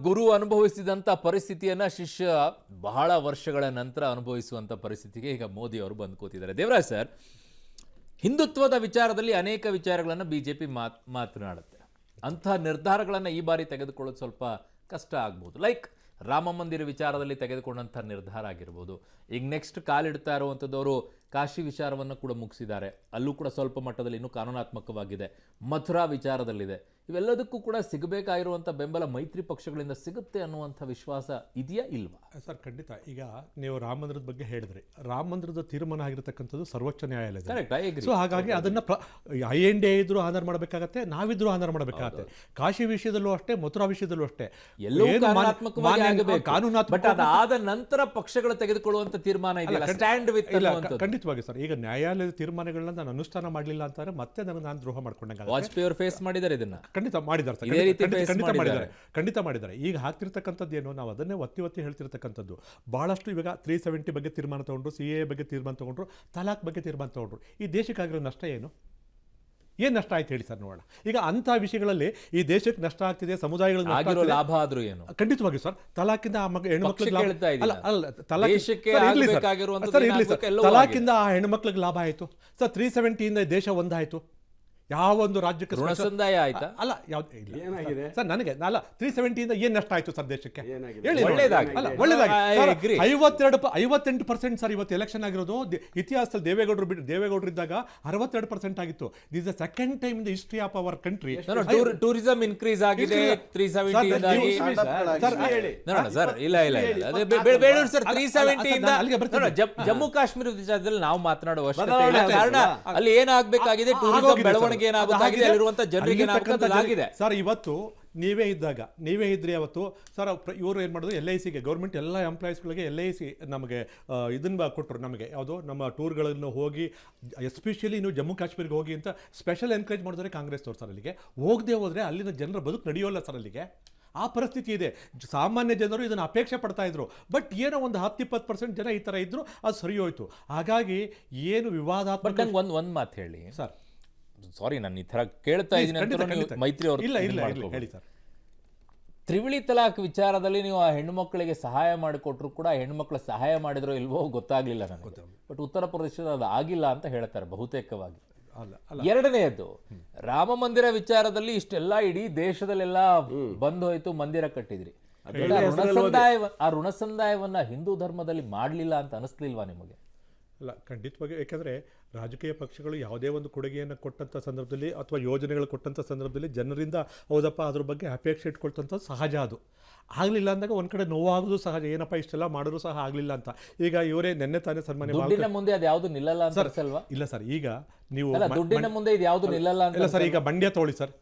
ಗುರು ಅನುಭವಿಸಿದಂಥ ಪರಿಸ್ಥಿತಿಯನ್ನ ಶಿಷ್ಯ ಬಹಳ ವರ್ಷಗಳ ನಂತರ ಅನುಭವಿಸುವಂಥ ಪರಿಸ್ಥಿತಿಗೆ ಈಗ ಮೋದಿ ಅವರು ಬಂದು ಕೂತಿದ್ದಾರೆ. ದೇವರಾಜ್ ಸರ್, ಹಿಂದುತ್ವದ ವಿಚಾರದಲ್ಲಿ ಅನೇಕ ವಿಚಾರಗಳನ್ನು ಬಿಜೆಪಿ ಮಾತನಾಡುತ್ತೆ. ಅಂಥ ನಿರ್ಧಾರಗಳನ್ನು ಈ ಬಾರಿ ತೆಗೆದುಕೊಳ್ಳೋದು ಸ್ವಲ್ಪ ಕಷ್ಟ ಆಗ್ಬೋದು. ಲೈಕ್ ರಾಮ ಮಂದಿರ ವಿಚಾರದಲ್ಲಿ ತೆಗೆದುಕೊಂಡಂಥ ನಿರ್ಧಾರ ಆಗಿರ್ಬೋದು. ಈಗ ನೆಕ್ಸ್ಟ್ ಕಾಲಿಡ್ತಾ ಇರುವಂಥದ್ದವರು ಕಾಶಿ ವಿಚಾರವನ್ನು ಕೂಡ ಮುಗಿಸಿದ್ದಾರೆ. ಅಲ್ಲೂ ಕೂಡ ಸ್ವಲ್ಪ ಮಟ್ಟದಲ್ಲಿ ಇನ್ನೂ ಕಾನೂನಾತ್ಮಕವಾಗಿದೆ. ಮಥುರಾ ವಿಚಾರದಲ್ಲಿದೆ. ಇವೆಲ್ಲದಕ್ಕೂ ಕೂಡ ಸಿಗಬೇಕಾಗಿರುವಂಥ ಬೆಂಬಲ ಮೈತ್ರಿ ಪಕ್ಷಗಳಿಂದ ಸಿಗುತ್ತೆ ಅನ್ನುವಂಥ ವಿಶ್ವಾಸ ಇದೆಯಾ ಇಲ್ವಾ? ಸರ್ ಖಂಡಿತ. ಈಗ ನೀವು ರಾಮ ಮಂದಿರದ ಬಗ್ಗೆ ಹೇಳಿದ್ರಿ. ರಾಮ ಮಂದಿರದ ತೀರ್ಮಾನ ಆಗಿರತಕ್ಕಂಥದ್ದು ಸರ್ವೋಚ್ಚ ನ್ಯಾಯಾಲಯ. ಸೊ ಹಾಗಾಗಿ ಅದನ್ನ INDA ಇದ್ರು ಆಧಾರ ಮಾಡಬೇಕಾಗತ್ತೆ, ನಾವಿದ್ರು ಆಧಾರ ಮಾಡಬೇಕಾಗತ್ತೆ. ಕಾಶಿ ವಿಷಯದಲ್ಲೂ ಅಷ್ಟೇ, ಮಥುರಾ ವಿಷಯದಲ್ಲೂ ಅಷ್ಟೇ. ಅದಾದ ನಂತರ ಪಕ್ಷಗಳು ತೆಗೆದುಕೊಳ್ಳುವಂತ ತೀರ್ಮಾನ ಇದೆಯಲ್ಲ, ಸ್ಟ್ಯಾಂಡ್ ವಿತ್ ಖಂಡಿತವಾಗಿ ಸರ್. ಈಗ ನ್ಯಾಯಾಲಯದ ತೀರ್ಮಾನಗಳನ್ನ ನಾನು ಅನುಷ್ಠಾನ ಮಾಡಲಿಲ್ಲ ಅಂತಾರೆ ಮತ್ತೆ ನಾನು ದ್ರೋಹ ಮಾಡ್ಕೊಂಡಂಗ. ವಾಜಪೇಯಿ ಅವರು ಫೇಸ್ ಮಾಡಿದ್ದಾರೆ ಇದನ್ನ. ಖಂಡಿತ ಮಾಡಿದ್ದಾರೆ ಸರ್, ಖಂಡಿತ ಮಾಡಿದ್ದಾರೆ. ಈಗ ಹಾಕ್ತಿರ್ತಕ್ಕಂಥದ್ದು ಏನು, ನಾವು ಅದನ್ನೇ ಒತ್ತಿ ಹೇಳ್ತಿರ್ತಕ್ಕಂಥದ್ದು. ಬಹಳಷ್ಟು ಇವಾಗ 370 ಬಗ್ಗೆ ತೀರ್ಮಾನ ತಗೊಂಡ್ರು, CAA ಬಗ್ಗೆ ತೀರ್ಮಾನ ತಗೊಂಡ್ರು, ತಲಾಕ್ ಬಗ್ಗೆ ತೀರ್ಮಾನ ತಗೊಂಡ್ರು. ಈ ದೇಶಕ್ಕಾಗಿರೋ ನಷ್ಟ ಏನು ನಷ್ಟ ಆಯ್ತು ಹೇಳಿ ಸರ್, ನೋಡೋಣ. ಈಗ ಅಂತ ವಿಷಯಗಳಲ್ಲಿ ಈ ದೇಶಕ್ಕೆ ನಷ್ಟ ಆಗ್ತಿದೆ, ಸಮುದಾಯಗಳು ಲಾಭ ಆದ್ರೂ ಏನು? ಖಂಡಿತವಾಗಿ ಸರ್. ತಲಾಕಿಂದ ಹೆಣ್ಮಕ್ಳಿಗೆ ತಲಾಕಿಂದ ಆ ಹೆಣ್ಮಕ್ಳಿಗೆ ಲಾಭ ಆಯ್ತು ಸರ್. 370 ಇಂದ ದೇಶ ಒಂದಾಯ್ತು. ಯಾವ ಒಂದು ರಾಜ್ಯಕ್ಕೆ ಸಂದಾಯ ಆಯ್ತಾ? ಅಲ್ಲ, ಏನಾಗಿದೆ ಸರ್ ನನಗೆ 370 ಇಂದ ಏನ್ ನಷ್ಟ ಆಯ್ತು ಸರ್ ದೇಶಕ್ಕೆ? ಒಳ್ಳೇದಾಗಿ 58% ಸರ್ ಇವತ್ತು ಎಲೆಕ್ಷನ್ ಆಗಿರೋದು. ಇತಿಹಾಸದಲ್ಲಿ ದೇವೇಗೌಡರು ಇದ್ದಾಗ 62% ಆಗಿತ್ತು. This the second time in the history of our country. Tourism increase ಆಗಿದೆ 370 ಸರ್. ಇಲ್ಲ ಸರ್, 370 ಇಂದ ಜಮ್ಮು ಕಾಶ್ಮೀರ ವಿಚಾರದಲ್ಲಿ ನಾವು ಮಾತನಾಡುವ ಅವಶ್ಯಕತೆ ಇಲ್ಲ. ಕಾರಣ ಅಲ್ಲಿ ಏನಾಗಬೇಕಾಗಿದೆ, ಟೂರಿಸಂ ಬೆಳವಣಿಗೆ ಏನಾಗುತ್ತೆ, ಅಲ್ಲಿರುವಂತ ಜನರಿಗೆ ಏನಾಗುತ್ತೆ ಸರ್. ಇವತ್ತು ನೀವೇ ಇದ್ರಿ ಅವತ್ತು ಸರ್. ಇವರು ಏನು ಮಾಡಿದ್ರು, LICಗೆ ಗೌರ್ಮೆಂಟ್ ಎಲ್ಲ ಎಂಪ್ಲಾಯೀಸ್ಗಳಿಗೆ LIC ನಮಗೆ ಇದನ್ನ ಕೊಟ್ಟರು. ನಮಗೆ ಯಾವುದೋ ನಮ್ಮ ಟೂರ್ಗಳನ್ನು ಹೋಗಿ, ಎಸ್ಪೆಷಲಿ ನೀವು ಜಮ್ಮು ಕಾಶ್ಮೀರ್ಗೆ ಹೋಗಿ ಅಂತ ಸ್ಪೆಷಲ್ ಎನ್ಕರೇಜ್ ಮಾಡಿದ್ರೆ ಕಾಂಗ್ರೆಸ್ ತೋರ್ ಸರ್. ಅಲ್ಲಿಗೆ ಹೋಗದೆ ಹೋದ್ರೆ ಅಲ್ಲಿನ ಜನರ ಬದುಕು ನಡೆಯೋಲ್ಲ ಸರ್. ಅಲ್ಲಿಗೆ ಆ ಪರಿಸ್ಥಿತಿ ಇದೆ. ಸಾಮಾನ್ಯ ಜನರು ಇದನ್ನು ಅಪೇಕ್ಷೆ ಪಡ್ತಾ ಇದ್ರು. ಬಟ್ ಏನೋ ಒಂದು 10-20% ಜನ ಈ ಥರ ಇದ್ರು, ಅದು ಸರಿ ಹೋಯ್ತು. ಹಾಗಾಗಿ ಏನು ವಿವಾದಾತ್ಮಕ ಒಂದು ಮಾತು ಹೇಳಿ ಸರ್. ಸಾರಿ, ನಾನು ಈ ತರ ಕೇಳ್ತಾ ಇದ್ದೀನಿ. ಮೈತ್ರಿ ಅವರು ಹೇಳಿ ಸರ್. ತ್ರಿವಳಿ ತಲಾಕ್ ವಿಚಾರದಲ್ಲಿ ನೀವು ಆ ಹೆಣ್ಣುಮಕ್ಕಳಿಗೆ ಸಹಾಯ ಮಾಡಿಕೊಟ್ರು ಕೂಡ ಹೆಣ್ಣುಮಕ್ಕಳು ಸಹಾಯ ಮಾಡಿದ್ರೋ ಇಲ್ವೋ ಗೊತ್ತಾಗ್ಲಿಲ್ಲ ನನಗೆ. ಬಟ್ ಉತ್ತರ ಪ್ರದೇಶದ ಅದು ಆಗಿಲ್ಲ ಅಂತ ಹೇಳ್ತಾರೆ ಬಹುತೇಕವಾಗಿ. ಎರಡನೆಯದು, ರಾಮ ಮಂದಿರ ವಿಚಾರದಲ್ಲಿ ಇಷ್ಟೆಲ್ಲ ಇಡೀ ದೇಶದಲ್ಲೆಲ್ಲ ಬಂದ್ ಹೋಯ್ತು, ಮಂದಿರ ಕಟ್ಟಿದ್ರಿ. ಆ ಋಣ ಸಂದಾಯವನ್ನ ಹಿಂದೂ ಧರ್ಮದಲ್ಲಿ ಮಾಡ್ಲಿಲ್ಲ ಅಂತ ಅನಿಸ್ಲಿಲ್ವಾ ನಿಮಗೆ? ಅಲ್ಲ, ಖಂಡಿತವಾಗಿ. ಯಾಕಂದರೆ ರಾಜಕೀಯ ಪಕ್ಷಗಳು ಯಾವುದೇ ಒಂದು ಕೊಡುಗೆಯನ್ನು ಕೊಟ್ಟಂಥ ಸಂದರ್ಭದಲ್ಲಿ ಅಥವಾ ಯೋಜನೆಗಳು ಕೊಟ್ಟಂಥ ಸಂದರ್ಭದಲ್ಲಿ ಜನರಿಂದ ಹೌದಪ್ಪ ಅದ್ರ ಬಗ್ಗೆ ಅಪೇಕ್ಷೆ ಇಟ್ಕೊಳ್ತಂಥದ್ದು ಸಹಜ. ಅದು ಆಗಲಿಲ್ಲ ಅಂದಾಗ ಒಂದು ಕಡೆ ನೋವಾಗೋದು ಸಹಜ. ಏನಪ್ಪ ಇಷ್ಟೆಲ್ಲ ಮಾಡಿದ್ರು ಸಹ ಆಗಲಿಲ್ಲ ಅಂತ. ಈಗ ಇವರೇ ನೆನ್ನೆ ತಾನೇ ಸನ್ಮಾನ್ಯ ಮುಂದೆ ಅದು ಯಾವುದು ನಿಲ್ಲಲ್ಲ ಅಂತ ಅನ್ಸಲ್ವಾ? ಇಲ್ಲ ಸರ್, ಈಗ ನೀವು ದುಡ್ಡಿನ ಮುಂದೆ ಇದು ಯಾವುದು ನಿಲ್ಲಲ್ಲ ಅಂತ. ಇಲ್ಲ ಸರ್, ಈಗ ಮಂಡ್ಯ ತಗೊಳ್ಳಿ ಸರ್,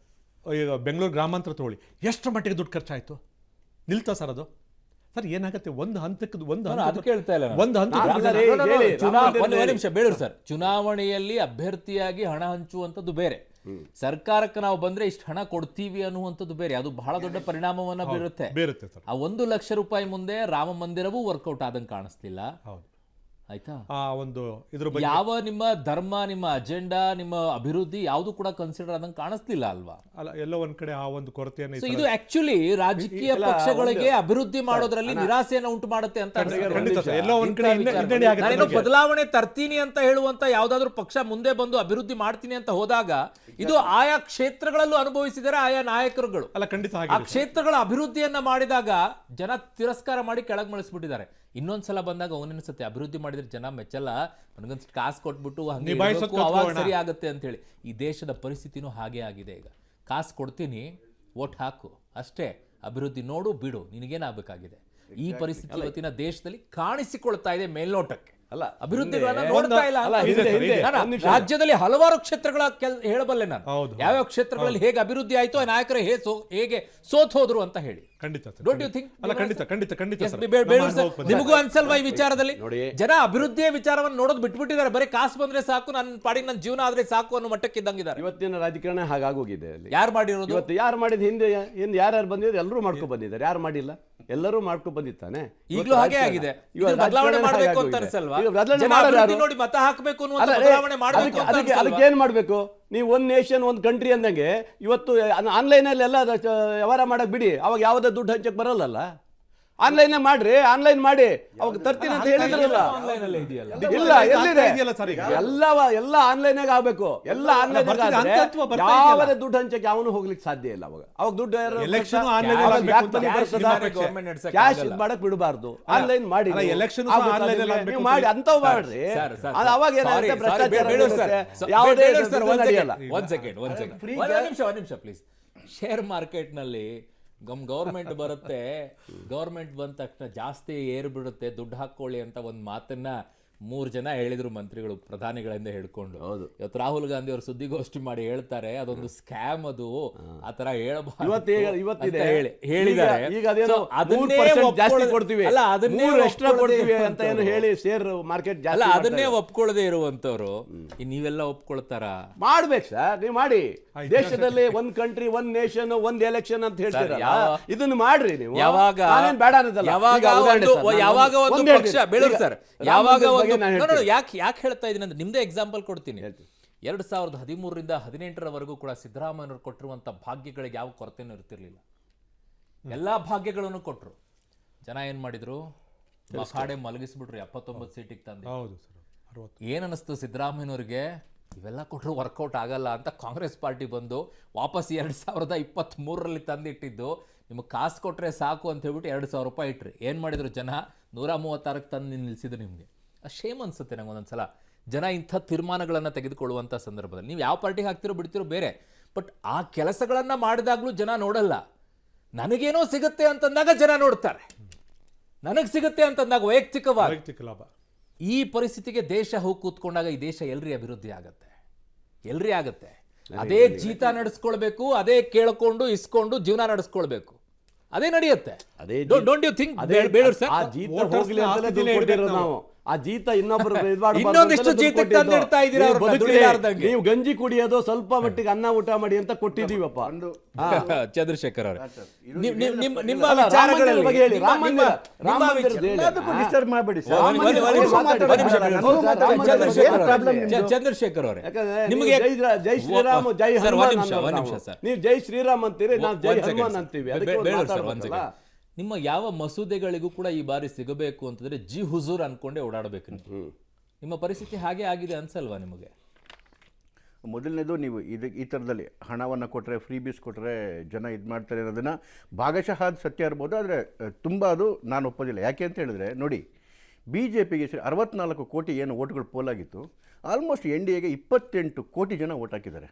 ಈಗ ಬೆಂಗಳೂರು ಗ್ರಾಮಾಂತರ ತಗೊಳ್ಳಿ, ಎಷ್ಟು ಮಟ್ಟಿಗೆ ದುಡ್ಡು ಖರ್ಚಾಯಿತು? ನಿಲ್ತಾ ಸರ್ ಅದು? ಸರ್ ಏನಾಗುತ್ತೆ, ಒಂದು ಹಂತಕ್ಕೆ ಬೇಡರು ಸರ್. ಚುನಾವಣೆಯಲ್ಲಿ ಅಭ್ಯರ್ಥಿಯಾಗಿ ಹಣ ಹಂಚುವಂಥದ್ದು ಬೇರೆ, ಸರ್ಕಾರಕ್ಕೆ ನಾವು ಬಂದ್ರೆ ಇಷ್ಟು ಹಣ ಕೊಡ್ತೀವಿ ಅನ್ನುವಂಥದ್ದು ಬೇರೆ. ಅದು ಬಹಳ ದೊಡ್ಡ ಪರಿಣಾಮವನ್ನ ಬೀರುತ್ತೆ. ಆ 1 ಲಕ್ಷ ರೂಪಾಯಿ ಮುಂದೆ ರಾಮ ಮಂದಿರವೂ ವರ್ಕೌಟ್ ಆದಂಗೆ ಕಾಣಿಸ್ತಿಲ್ಲ. ಆಯ್ತಾ? ಆ ಒಂದು ಯಾವ ನಿಮ್ಮ ಧರ್ಮ, ನಿಮ್ಮ ಅಜೆಂಡಾ, ನಿಮ್ಮ ಅಭಿವೃದ್ಧಿ ಯಾವುದು ಕೂಡ ಕನ್ಸಿಡರ್ ಆದಂಗೆ ಕಾಣಿಸ್ತಿಲ್ಲ ಅಲ್ವಾ? ಅಲ್ಲ, ಎಲ್ಲೋ ಒಂದ್ ಕಡೆ ಆ ಒಂದು ಕೊರತೆಯನ್ನು. ಇದು ಆಕ್ಚುಲಿ ರಾಜಕೀಯ ಪಕ್ಷಗಳಿಗೆ ಅಭಿವೃದ್ಧಿ ಮಾಡೋದ್ರಲ್ಲಿ ನಿರಾಸೆಯನ್ನು ಉಂಟು ಮಾಡುತ್ತೆ ಅಂತ. ಬದಲಾವಣೆ ತರ್ತೀನಿ ಅಂತ ಹೇಳುವಂತ ಯಾವ್ದಾದ್ರು ಪಕ್ಷ ಮುಂದೆ ಬಂದು ಅಭಿವೃದ್ಧಿ ಮಾಡ್ತೀನಿ ಅಂತ ಹೋದಾಗ ಇದು ಆಯಾ ಕ್ಷೇತ್ರಗಳಲ್ಲೂ ಅನುಭವಿಸಿದರೆ ಆಯಾ ನಾಯಕರುಗಳು. ಅಲ್ಲ, ಖಂಡಿತ ಆ ಕ್ಷೇತ್ರಗಳ ಅಭಿವೃದ್ಧಿಯನ್ನ ಮಾಡಿದಾಗ ಜನ ತಿರಸ್ಕಾರ ಮಾಡಿ ಕೆಳಗೆ ಮಳಿಸ್ಬಿಟ್ಟಿದ್ದಾರೆ. ಇನ್ನೊಂದ್ಸಲ ಬಂದಾಗ ಅವನಿನ್ಸತ್ತೆ ಅಭಿವೃದ್ಧಿ ಮಾಡಿದ್ರೆ ಜನ ಮೆಚ್ಚಲ್ಲ, ನನಗೊಂದು ಕಾಸು ಕೊಟ್ಬಿಟ್ಟು ಹಂಗೆ ಅವಾಗ ಸರಿ ಆಗುತ್ತೆ ಅಂತ ಹೇಳಿ. ಈ ದೇಶದ ಪರಿಸ್ಥಿತಿನೂ ಹಾಗೆ ಆಗಿದೆ. ಈಗ ಕಾಸು ಕೊಡ್ತೀನಿ, ವೋಟ್ ಹಾಕು ಅಷ್ಟೇ, ಅಭಿವೃದ್ಧಿ ನೋಡು ಬಿಡು, ನಿನಗೇನಾಗಬೇಕಾಗಿದೆ. ಈ ಪರಿಸ್ಥಿತಿ ಇವತ್ತಿನ ದೇಶದಲ್ಲಿ ಕಾಣಿಸಿಕೊಳ್ತಾ ಇದೆ ಮೇಲ್ನೋಟಕ್ಕೆ. ಅಲ್ಲ, ಅಭಿವೃದ್ಧಿಗಳನ್ನ ನೋಡ್ತಾ ಇಲ್ಲ. ರಾಜ್ಯದಲ್ಲಿ ಹಲವಾರು ಕ್ಷೇತ್ರಗಳ ಹೇಳಬಲ್ಲೆ ನಾನು, ಯಾವ್ಯಾವ ಕ್ಷೇತ್ರಗಳಲ್ಲಿ ಹೇಗೆ ಅಭಿವೃದ್ಧಿ ಆಯ್ತು, ಆ ನಾಯಕರು ಹೇಗೆ ಸೋತ್ ಹೋದ್ರು ಅಂತ ಹೇಳಿ. Don't you think? ನಿಮಗೂ ಅನ್ಸಲ್ವಾ ಈ ವಿಚಾರದಲ್ಲಿ? ಜನ ಅಭಿವೃದ್ಧಿಯ ವಿಚಾರವನ್ನು ನೋಡೋದು ಬಿಟ್ಬಿಟ್ಟಿದ್ದಾರೆ. ಬರೀ ಕಾಸು ಬಂದ್ರೆ ಸಾಕು, ನನ್ನ ಪಾಡಿಗೆ ನನ್ನ ಜೀವನ ಆದ್ರೆ ಸಾಕು ಅನ್ನೋ ಮಟ್ಟಕ್ಕೆ ಇದ್ದಂಗಿದ್ದಾರೆ. ಇವತ್ತಿನ ರಾಜಕಾರಣ ಹಾಗಾಗೋಗಿದೆ. ಯಾರು ಮಾಡಿರೋದು? ಇವತ್ತು ಯಾರು ಮಾಡಿದ ಹಿಂದೆ ಯಾರ್ಯಾರು ಬಂದಿದ್ರು ಎಲ್ಲರೂ ಮಾಡ್ಕೊಂಡು ಬಂದಿದ್ದಾರೆ, ಯಾರು ಮಾಡಿಲ್ಲ. ಎಲ್ಲರೂ ಮಾಡ್ಕೊ ಬಂದಿತ್ತಾನೆ. ಈಗಲೂ ಹಾಗೆ ಆಗಿದೆ. ಇದನ್ನ ಬದಲಾವಣೆ ಮಾಡಬೇಕು ಅಂತ ಅನ್ಸಲ್ವಾ? ಜನ ಅಭಿವೃದ್ಧಿ ನೋಡಿ ಮತ ಹಾಕಬೇಕು ಅನ್ನುವಂತ ಬದಲಾವಣೆ ಮಾಡಬೇಕು ಅಂತ ಅನ್ಸಲ್ವಾ? ಅದಕ್ಕೆ ಏನ್ ಮಾಡ್ಬೇಕು ನೀವು? ಒಂದ್ ನೇಷನ್ ಒಂದ್ ಕಂಟ್ರಿ ಅಂದಂಗೆ ಇವತ್ತು ಆನ್ಲೈನ್ ಅಲ್ಲಿ ಎಲ್ಲ ವ್ಯವಹಾರ ಮಾಡಕ್ ಬಿಡಿ, ಅವಾಗ ಯಾವುದೇ ದುಡ್ಡು ಹಂಚಕ್ ಬರಲ್ಲ. ಆನ್ಲೈನ್ ಮಾಡ್ರಿ, ಆನ್ಲೈನ್ ಮಾಡಿ, ಅವಾಗ ತರ್ತೀನಿ ಅಂತ ಹೇಳಿದ್ರಲ್ಲ. ಇಲ್ಲ, ಎಲ್ಲಿದೆ? ಎಲ್ಲ ಆನ್ಲೈನ್ ಆಗ್ಬೇಕು, ಎಲ್ಲ ಆನ್ಲೈನ್. ಯಾವುದೇ ದುಡ್ಡು ಹಂಚಕ್ಕೆ ಯಾವನು ಹೋಗ್ಲಿಕ್ಕೆ ಸಾಧ್ಯ ಇಲ್ಲ. ಅವಾಗ ದುಡ್ಡು ಕ್ಯಾಶ್ ಮಾಡಕ್ ಬಿಡಬಾರ್ದು, ಆನ್ಲೈನ್ ಮಾಡಿ. ನೀವು ಮಾಡಿ ಅಂತವ್ ಮಾಡ್ರಿ, ಅವಾಗ ಏನಾಗುತ್ತೆ ಭ್ರಷ್ಟಾಚಾರ ಯಾವುದೇ ನಡೆಯಲ್ಲ. ಒಂದ್ ನಿಮಿಷ ಪ್ಲೀಸ್. ಶೇರ್ ಮಾರ್ಕೆಟ್ ನಲ್ಲಿ ಗೌರ್ಮೆಂಟ್ ಬರುತ್ತೆ, ಗೌರ್ಮೆಂಟ್ ಬಂದ ತಕ್ಷಣ ಜಾಸ್ತಿ ಏರ್ ಬಿಡುತ್ತೆ, ದುಡ್ಡು ಹಾಕೊಳ್ಳಿ ಅಂತ ಒಂದು ಮಾತನ್ನ 3 ಜನ ಹೇಳಿದ್ರು ಮಂತ್ರಿಗಳು, ಪ್ರಧಾನಿಗಳಿಂದ ಹಿಡ್ಕೊಂಡು. ಇವತ್ತು ರಾಹುಲ್ ಗಾಂಧಿ ಅವರು ಸುದ್ದಿಗೋಷ್ಠಿ ಮಾಡಿ ಹೇಳ್ತಾರೆ ಅದೊಂದು ಸ್ಕ್ಯಾಮ್, ಅದು ಆತರ ಹೇಳಬಾರ್ದು ಹೇಳಿದ್ದಾರೆ. ಅದನ್ನೇ ಒಪ್ಕೊಳ್ಳದೆ ಇರುವಂತವ್ರು ನೀವೆಲ್ಲ ಒಪ್ಕೊಳ್ತಾರ? ಮಾಡ್ಬೇಕು ಸರ್, ನೀವು ಮಾಡಿ. ದೇಶದಲ್ಲಿ ಒಂದ್ ಕಂಟ್ರಿ, ಒಂದ್ ನೇಷನ್, ಒಂದ್ ಎಲೆಕ್ಷನ್ ಅಂತ ಹೇಳ್ತೀರ, ಇದನ್ನ ಮಾಡ್ರಿ ನೀವು. ಯಾವಾಗ ಬೇಡ ಅನ್ನೋದಲ್ಲ. ಯಾವಾಗ ಒಂದು ಪಕ್ಷ ಬೆಳೆದು ಸರ್, ಯಾವಾಗ ಯಾಕೆ ಹೇಳ್ತಾ ಇದೀನಿ ಅಂದ್ರೆ ನಿಮ್ದೇ ಎಕ್ಸಾಂಪಲ್ ಕೊಡ್ತೀನಿ. 2013ರಿಂದ 2018ರವರೆಗೂ ಕೂಡ ಸಿದ್ದರಾಮಯ್ಯನವರು ಕೊಟ್ಟಿರುವಂತ ಭಾಗ್ಯಗಳಿಗೆ ಯಾವ ಕೊರತೆನೂ ಇರ್ತಿರ್ಲಿಲ್ಲ. ಎಲ್ಲಾ ಭಾಗ್ಯಗಳನ್ನು ಕೊಟ್ರು. ಜನ ಏನ್ ಮಾಡಿದ್ರು? ಮಖಾಡೆ ಮಲಗಿಸ್ಬಿಟ್ರು, 79 ಸೀಟಿಗೆ ತಂದು. ಏನನ್ನಿಸ್ತು ಸಿದ್ದರಾಮಯ್ಯನವ್ರಿಗೆ? ಇವೆಲ್ಲ ಕೊಟ್ಟರು ವರ್ಕೌಟ್ ಆಗಲ್ಲ ಅಂತ ಕಾಂಗ್ರೆಸ್ ಪಾರ್ಟಿ ಬಂದು ವಾಪಸ್ 2023ರಲ್ಲಿ ತಂದಿಟ್ಟಿದ್ದು, ನಿಮಗೆ ಕಾಸು ಕೊಟ್ಟರೆ ಸಾಕು ಅಂತ ಹೇಳ್ಬಿಟ್ಟು 2,000 ರೂಪಾಯಿ ಇಟ್ರಿ. ಏನು ಮಾಡಿದ್ರು ಜನ? 136ಕ್ಕೆ ತಂದು ನಿಲ್ಲಿಸಿದ್ರು. ನಿಮಗೆ ಶೇಮ್ ಅನ್ಸುತ್ತೆ ನಂಗೆ ಒಂದೊಂದ್ಸಲ. ಜನ ಇಂಥ ತೀರ್ಮಾನಗಳನ್ನು ತೆಗೆದುಕೊಳ್ಳುವಂಥ ಸಂದರ್ಭದಲ್ಲಿ ನೀವು ಯಾವ ಪಾರ್ಟಿಗೆ ಹಾಕ್ತಿರೋ ಬಿಡ್ತಿರೋ ಬೇರೆ, ಬಟ್ ಆ ಕೆಲಸಗಳನ್ನು ಮಾಡಿದಾಗಲೂ ಜನ ನೋಡಲ್ಲ. ನನಗೇನೋ ಸಿಗುತ್ತೆ ಅಂತಂದಾಗ ಜನ ನೋಡ್ತಾರೆ, ನನಗೆ ಸಿಗುತ್ತೆ ಅಂತಂದಾಗ ವೈಯಕ್ತಿಕವಾಗಿ ಲಾಭ. ಈ ಪರಿಸ್ಥಿತಿಗೆ ದೇಶ ಹೋಗಿ ಕೂತ್ಕೊಂಡಾಗ ಈ ದೇಶ ಎಲ್ರಿ ಅಭಿವೃದ್ಧಿ ಆಗತ್ತೆ. ಅದೇ ಜೀತ ನಡೆಸ್ಕೊಳ್ಬೇಕು, ಅದೇ ಕೇಳ್ಕೊಂಡು ಇಸ್ಕೊಂಡು ಜೀವನ ನಡೆಸ್ಕೊಳ್ಬೇಕು, ಅದೇ ನಡೆಯುತ್ತೆ. Don't you think? ಬೇಡ ಸರ್, ಆ ಜೀತ ಹೋಗ್ಲಿ ಅಂತಲೇ ದುಡ್ಡು ಕೊಟ್ಟಿರೋದು ನಾವು. ಆ ಜೀತ ಇನ್ನೊಬ್ಬರು ಇನ್ನೊಂದಿಷ್ಟು ಜೀತಕ್ಕೆ ತಂದಿಡ್ತಾ ಇದ್ದೀರಾ. ನೀವು ಗಂಜಿ ಕುಡಿಯೋದು, ಸ್ವಲ್ಪ ಮಟ್ಟಿಗೆ ಅನ್ನ ಊಟ ಮಾಡಿ ಅಂತ ಕೊಟ್ಟಿದೀವಪ್ಪ. ಚಂದ್ರಶೇಖರ್ ಅವರೇ, ನಿಮ್ಮ ವಿಚಾರಗಳಲ್ಲಿ ಚಂದ್ರಶೇಖರ್ ಅವರೇ, ನಿಮಗೆ ಜೈ ಶ್ರೀರಾಮ್ ಜೈ ಹನುಮಾನ್, ನೀವು ಜೈ ಶ್ರೀರಾಮ್ ಅಂತೀರಿ, ನಾವು ಜೈ ಹನುಮಾನ್ ಅಂತೀವಿ. ನಿಮ್ಮ ಯಾವ ಮಸೂದೆಗಳಿಗೂ ಕೂಡ ಈ ಬಾರಿ ಸಿಗಬೇಕು ಅಂತಂದ್ರೆ ಜಿ ಹುಜೂರ್ ಅನ್ಕೊಂಡೇ ಓಡಾಡಬೇಕು ನೀವು. ನಿಮ್ಮ ಪರಿಸ್ಥಿತಿ ಹಾಗೆ ಆಗಿದೆ ಅನ್ಸಲ್ವಾ ನಿಮಗೆ? ಮೊದಲನೇದು, ನೀವು ಈ ಥರದಲ್ಲಿ ಹಣವನ್ನು ಕೊಟ್ಟರೆ, ಫ್ರೀ ಬೀಸ್ ಕೊಟ್ಟರೆ ಜನ ಇದು ಮಾಡ್ತಾರೆ ಅನ್ನೋದನ್ನು ಭಾಗಶಃ ಅದು ಸತ್ಯ ಇರ್ಬೋದು, ಆದರೆ ತುಂಬ ಅದು ನಾನು ಒಪ್ಪೋದಿಲ್ಲ. ಯಾಕೆ ಅಂತ ಹೇಳಿದ್ರೆ ನೋಡಿ, BJPಗೆ 64 ಕೋಟಿ ಏನು ಓಟ್ಗಳು ಪೋಲಾಗಿತ್ತು, ಆಲ್ಮೋಸ್ಟ್ NDAಗೆ 28 ಕೋಟಿ ಜನ ಓಟ್ ಹಾಕಿದ್ದಾರೆ.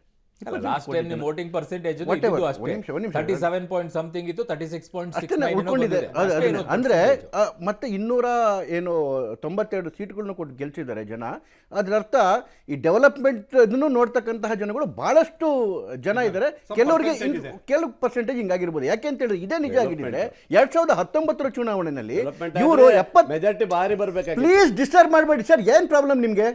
ಲಾಸ್ಟ್ ಟೈಮ್ ನಿಮ್ಮ ವೋಟಿಂಗ್ ಪರ್ಸೆಂಟೇಜ್ 37 ಪಾಯಿಂಟ್ ಸಮಥಿಂಗ್ ಇತ್ತು, 36.6 ಅಂದ್ರೆ ಮತ್ತೆ 292 ಸೀಟ್ಗಳನ್ನ ಕೊಟ್ಟು ಗೆಲ್ಸಿದ್ದಾರೆ ಜನ. ಅದರ ಅರ್ಥ ಈ ಡೆವಲಪ್ಮೆಂಟ್ ಇದನ್ನು ನೋಡ್ತಕ್ಕಂತಹ ಜನಗಳು ಬಹಳಷ್ಟು ಜನ ಇದ್ದಾರೆ. ಕೆಲವು ಪರ್ಸೆಂಟೇಜ್ ಹಿಂಗಾಗಿರ್ಬೋದು. ಯಾಕೆ ಅಂತ ಹೇಳಿದ್ರೆ ಇದೇ ನಿಜ ಆಗಿದ್ರೆ 2019 ಚುನಾವಣೆಯಲ್ಲಿ ಇವರು 70 ಮೆಜಾರಿಟಿ ಬಾರಿ ಬರ್ಬೇಕು. ಪ್ಲೀಸ್ ಡಿಸ್ಟರ್ಬ್ ಮಾಡಬೇಡಿ ಸರ್. ಏನ್ ಪ್ರಾಬ್ಲಮ್ ನಿಮ್ಗೆ?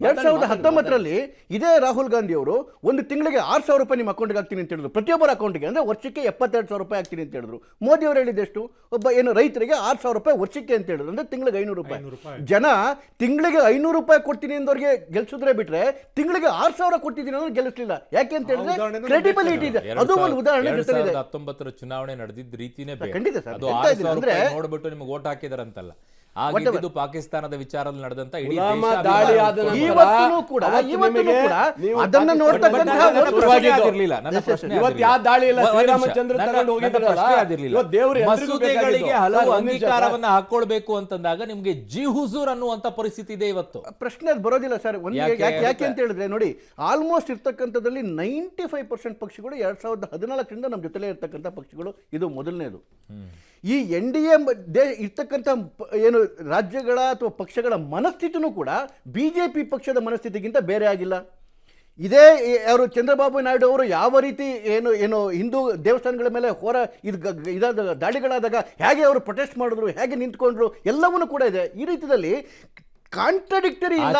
2019ರಲ್ಲಿ ಇದೇ ರಾಹುಲ್ ಗಾಂಧಿ ಅವರು ಒಂದು ತಿಂಗಳಿಗೆ 6,000 ರೂಪಾಯಿ ನಿಮ್ಮ ಅಕೌಂಟ್ಗೆ ಹಾಕ್ತೀನಿ ಅಂತ ಹೇಳಿದ್ರು, ಪ್ರತಿಯೊಬ್ಬರ ಅಕೌಂಟ್ಗೆ. ಅಂದ್ರೆ ವರ್ಷಕ್ಕೆ 72,000 ರೂಪಾಯಿ ಹಾಕ್ತೀನಿ ಅಂತ ಹೇಳಿದ್ರು. ಮೋದಿ ಅವರು ಹೇಳಿದೆಷ್ಟು? ಒಬ್ಬ ರೈತರಿಗೆ 6,000 ರೂಪಾಯಿ ವರ್ಷಕ್ಕೆ ಅಂತ ಹೇಳಿದ್ರು, ಅಂದ್ರೆ ತಿಂಗಳಿಗೆ 500 ರೂಪಾಯಿ. ಜನ ತಿಂಗಳಿಗೆ 500 ರೂಪಾಯಿ ಕೊಡ್ತೀನಿ ಅಂದವ್ರಿಗೆ ಗೆಲ್ಸಿದ್ರೆ ಬಿಟ್ರೆ, ತಿಂಗಳಿಗೆ 6,000 ಕೊಟ್ಟಿದ್ದೀನಿ ಅನ್ನೋದು ಗೆಲ್ಲಿಸಲಿಲ್ಲ. ಯಾಕೆ ಅಂತ ಹೇಳಿದ್ರೆ ಕ್ರೆಡಿಬಿಲಿಟಿ ಇದೆ. ಅದು ಒಂದು ಉದಾಹರಣೆ. 2019 ಚುನಾವಣೆ ನಡೆದಿದ್ದ ರೀತಿನೇ ಖಂಡಿತ ಸರ್. ನೋಡ್ಬಿಟ್ಟು ನಿಮ್ಗೆ ಓಟ್ ಹಾಕಿದಾರಂತಲ್ಲ, ಆಗಿದ್ದು ಪಾಕಿಸ್ತಾನದ ವಿಚಾರದಲ್ಲಿ ನಡೆದಂತ ಮಸೂದೆಗಳಿಗೆ ಹಲವು ಅಂಗೀಕಾರವನ್ನ ಹಾಕೊಳ್ಬೇಕು ಅಂತಂದಾಗ ನಿಮ್ಗೆ ಜಿ ಹುಜೂರ್ ಅನ್ನುವಂತ ಪರಿಸ್ಥಿತಿ ಇದೆ ಇವತ್ತು. ಪ್ರಶ್ನೆ ಅದು ಬರೋದಿಲ್ಲ ಸರ್. ಯಾಕೆ ಅಂತ ಹೇಳಿದ್ರೆ ನೋಡಿ, ಆಲ್ಮೋಸ್ಟ್ ಇರ್ತಕ್ಕಂಥದ್ರಲ್ಲಿ 95% ಪಕ್ಷಗಳು 2014ರಿಂದ ನಮ್ಮ ಜೊತೆಲೇ ಇರ್ತಕ್ಕಂಥ ಪಕ್ಷಗಳು. ಇದು ಮೊದಲನೇದು. ಈ NDA ಇರ್ತಕ್ಕಂಥ ಏನು ರಾಜ್ಯಗಳ ಅಥವಾ ಪಕ್ಷಗಳ ಮನಸ್ಥಿತಿನೂ ಕೂಡ BJP ಪಕ್ಷದ ಮನಸ್ಥಿತಿಗಿಂತ ಬೇರೆ ಆಗಿಲ್ಲ. ಇದೇ ಅವರು ಚಂದ್ರಬಾಬು ನಾಯ್ಡು ಅವರು ಯಾವ ರೀತಿ ಏನು ಹಿಂದೂ ದೇವಸ್ಥಾನಗಳ ಮೇಲೆ ಇದಾದ ದಾಳಿಗಳಾದಾಗ ಹೇಗೆ ಅವರು ಪ್ರೊಟೆಸ್ಟ್ ಮಾಡಿದ್ರು, ಹೇಗೆ ನಿಂತ್ಕೊಂಡ್ರು, ಎಲ್ಲವನ್ನೂ ಕೂಡ ಇದೆ. ಈ ರೀತಿಯಲ್ಲಿ ಕಾಂಟ್ರಾಡಿಕ್ಟರಿ ಇಲ್ಲ.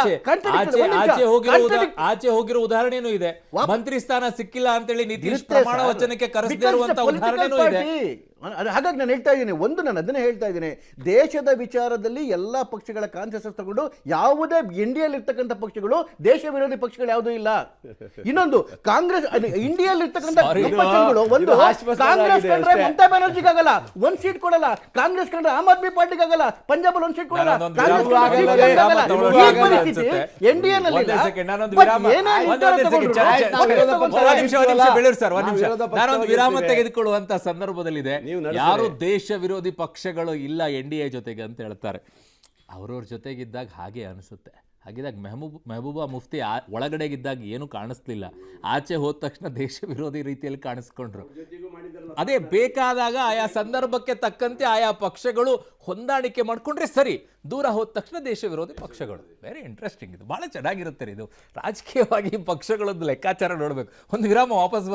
ಆಚೆ ಹೋಗಿರೋ ಉದಾಹರಣೆನೂ ಇದೆ. ಮಂತ್ರಿ ಸ್ಥಾನ ಸಿಕ್ಕಿಲ್ಲ ಅಂತೇಳಿ ನಿತೀಶ್ ಪ್ರಮಾಣ ವಚನಕ್ಕೆ ಕರೆಸದೇ ಇರುವಂತ ಉದಾಹರಣೆನೂ ಇದೆ. ಹಾಗಾಗಿ ನಾನು ಹೇಳ್ತಾ ಇದ್ದೀನಿ, ನಾನು ಅದನ್ನೇ ಹೇಳ್ತಾ ಇದ್ದೀನಿ, ದೇಶದ ವಿಚಾರದಲ್ಲಿ ಎಲ್ಲ ಪಕ್ಷಗಳ ಕಾನ್ಸೆನ್ಸಸ್ ತಗೊಂಡು ಯಾವುದೇ ಇಂಡಿಯಲ್ಲಿ ಇರ್ತಕ್ಕಂಥ ಪಕ್ಷಗಳು ದೇಶ ವಿರೋಧಿ ಪಕ್ಷಗಳು ಯಾವುದೂ ಇಲ್ಲ. ಇನ್ನೊಂದು ಕಾಂಗ್ರೆಸ್ ಇಂಡಿಯಲ್ಲಿ ಇರ್ತಕ್ಕಂಥ Sorry. ಪಕ್ಷಗಳು ಒಂದು ಇದು ಆಶ್ವಾಸನೆ ಕಾಂಗ್ರೆಸ್ ಆಗಿದೆ ಕಂಡ್ರೆ ಅಷ್ಟೇ. ಮಮತಾ ಬ್ಯಾನರ್ಜಿಗೆ ಆಗಲ್ಲ, ಒಂದ್ ಸೀಟ್ ಕೊಡಲ್ಲ. ಕಾಂಗ್ರೆಸ್ ಕಂಡ್ರೆ ಆಮ್ ಆದ್ಮಿ ಪಾರ್ಟಿಗೆ ಆಗಲ್ಲ, ಪಂಜಾಬ್ ಒಂದ್ ಸೀಟ್ ಕೊಡಲ್ಲ. ನಾನೊಂದು ಕಾಂಗ್ರೆಸ್ ವಿರಾಮ ಕಂಡ್ರೆ ಆಗಲ್ಲ, CPM ಗೆ ಆಗಲ್ಲ. ವಿರಾಮ ಈ ಪರಿಸ್ಥಿತಿ ಅನ್ಸುತ್ತೆ. NDA ನಲ್ಲಿ ಒಂದೇ ಇಲ್ಲ. second, ನಾನೊಂದು But ವಿರಾಮ- ಏನೇ ಒಂದೇ ನಿರ್ಧಾರ second, ತಗೊಂಡ್ರು, ಚರ್ಚೆ- ಒಂದೇ ಒಂದೇ ತಗೊಂಡ್ರು. ನಿಮಿಷ ಬೇಳೂರು ಸರ್, ಒಂದ್ ನಾವು ನಿಮಿಷ. ವಿರೋಧ ಪಕ್ಷ ನಾನೊಂದು ವಿರಾಮ ಆಗಿರ್ತೀವಿ. ತೆಗೆದುಕೊಳ್ಳುವಂತ ಸಂದರ್ಭದಲ್ಲಿದೆ. ನೀವು ನಡೆಸಿರಿ. ಯಾರು ದೇಶ ವಿರೋಧಿ ಪಕ್ಷಗಳು ಇಲ್ಲ NDA ಜೊತೆಗೆ ಅಂತ ಹೇಳ್ತಾರೆ, ಅವ್ರವ್ರ ಜೊತೆಗಿದ್ದಾಗ ಹಾಗೆ ಅನಿಸುತ್ತೆ. ಹಾಗಿದ್ದಾಗ ಮೆಹಬೂಬಾ ಮುಫ್ತಿ ಒಳಗಡೆಗಿದ್ದಾಗ ಏನು ಕಾಣಿಸ್ಲಿಲ್ಲ, ಆಚೆ ಹೋದ ತಕ್ಷಣ ದೇಶ ವಿರೋಧಿ ರೀತಿಯಲ್ಲಿ ಕಾಣಿಸ್ಕೊಂಡ್ರು. ಅದೇ ಬೇಕಾದಾಗ ಆಯಾ ಸಂದರ್ಭಕ್ಕೆ ತಕ್ಕಂತೆ ಆಯಾ ಪಕ್ಷಗಳು ಹೊಂದಾಣಿಕೆ ಮಾಡ್ಕೊಂಡ್ರೆ ಸರಿ, ದೂರ ಹೋದ ತಕ್ಷಣ ದೇಶ ವಿರೋಧಿ ಪಕ್ಷಗಳು. ವೆರಿ ಇಂಟ್ರೆಸ್ಟಿಂಗ್, ಇದು ಬಹಳ ಚೆನ್ನಾಗಿರುತ್ತೆ. ಇದು ರಾಜಕೀಯವಾಗಿ ಪಕ್ಷಗಳದ್ದು ಲೆಕ್ಕಾಚಾರ ನೋಡ್ಬೇಕು. ಒಂದು ವಿರಾಮ, ವಾಪಸ್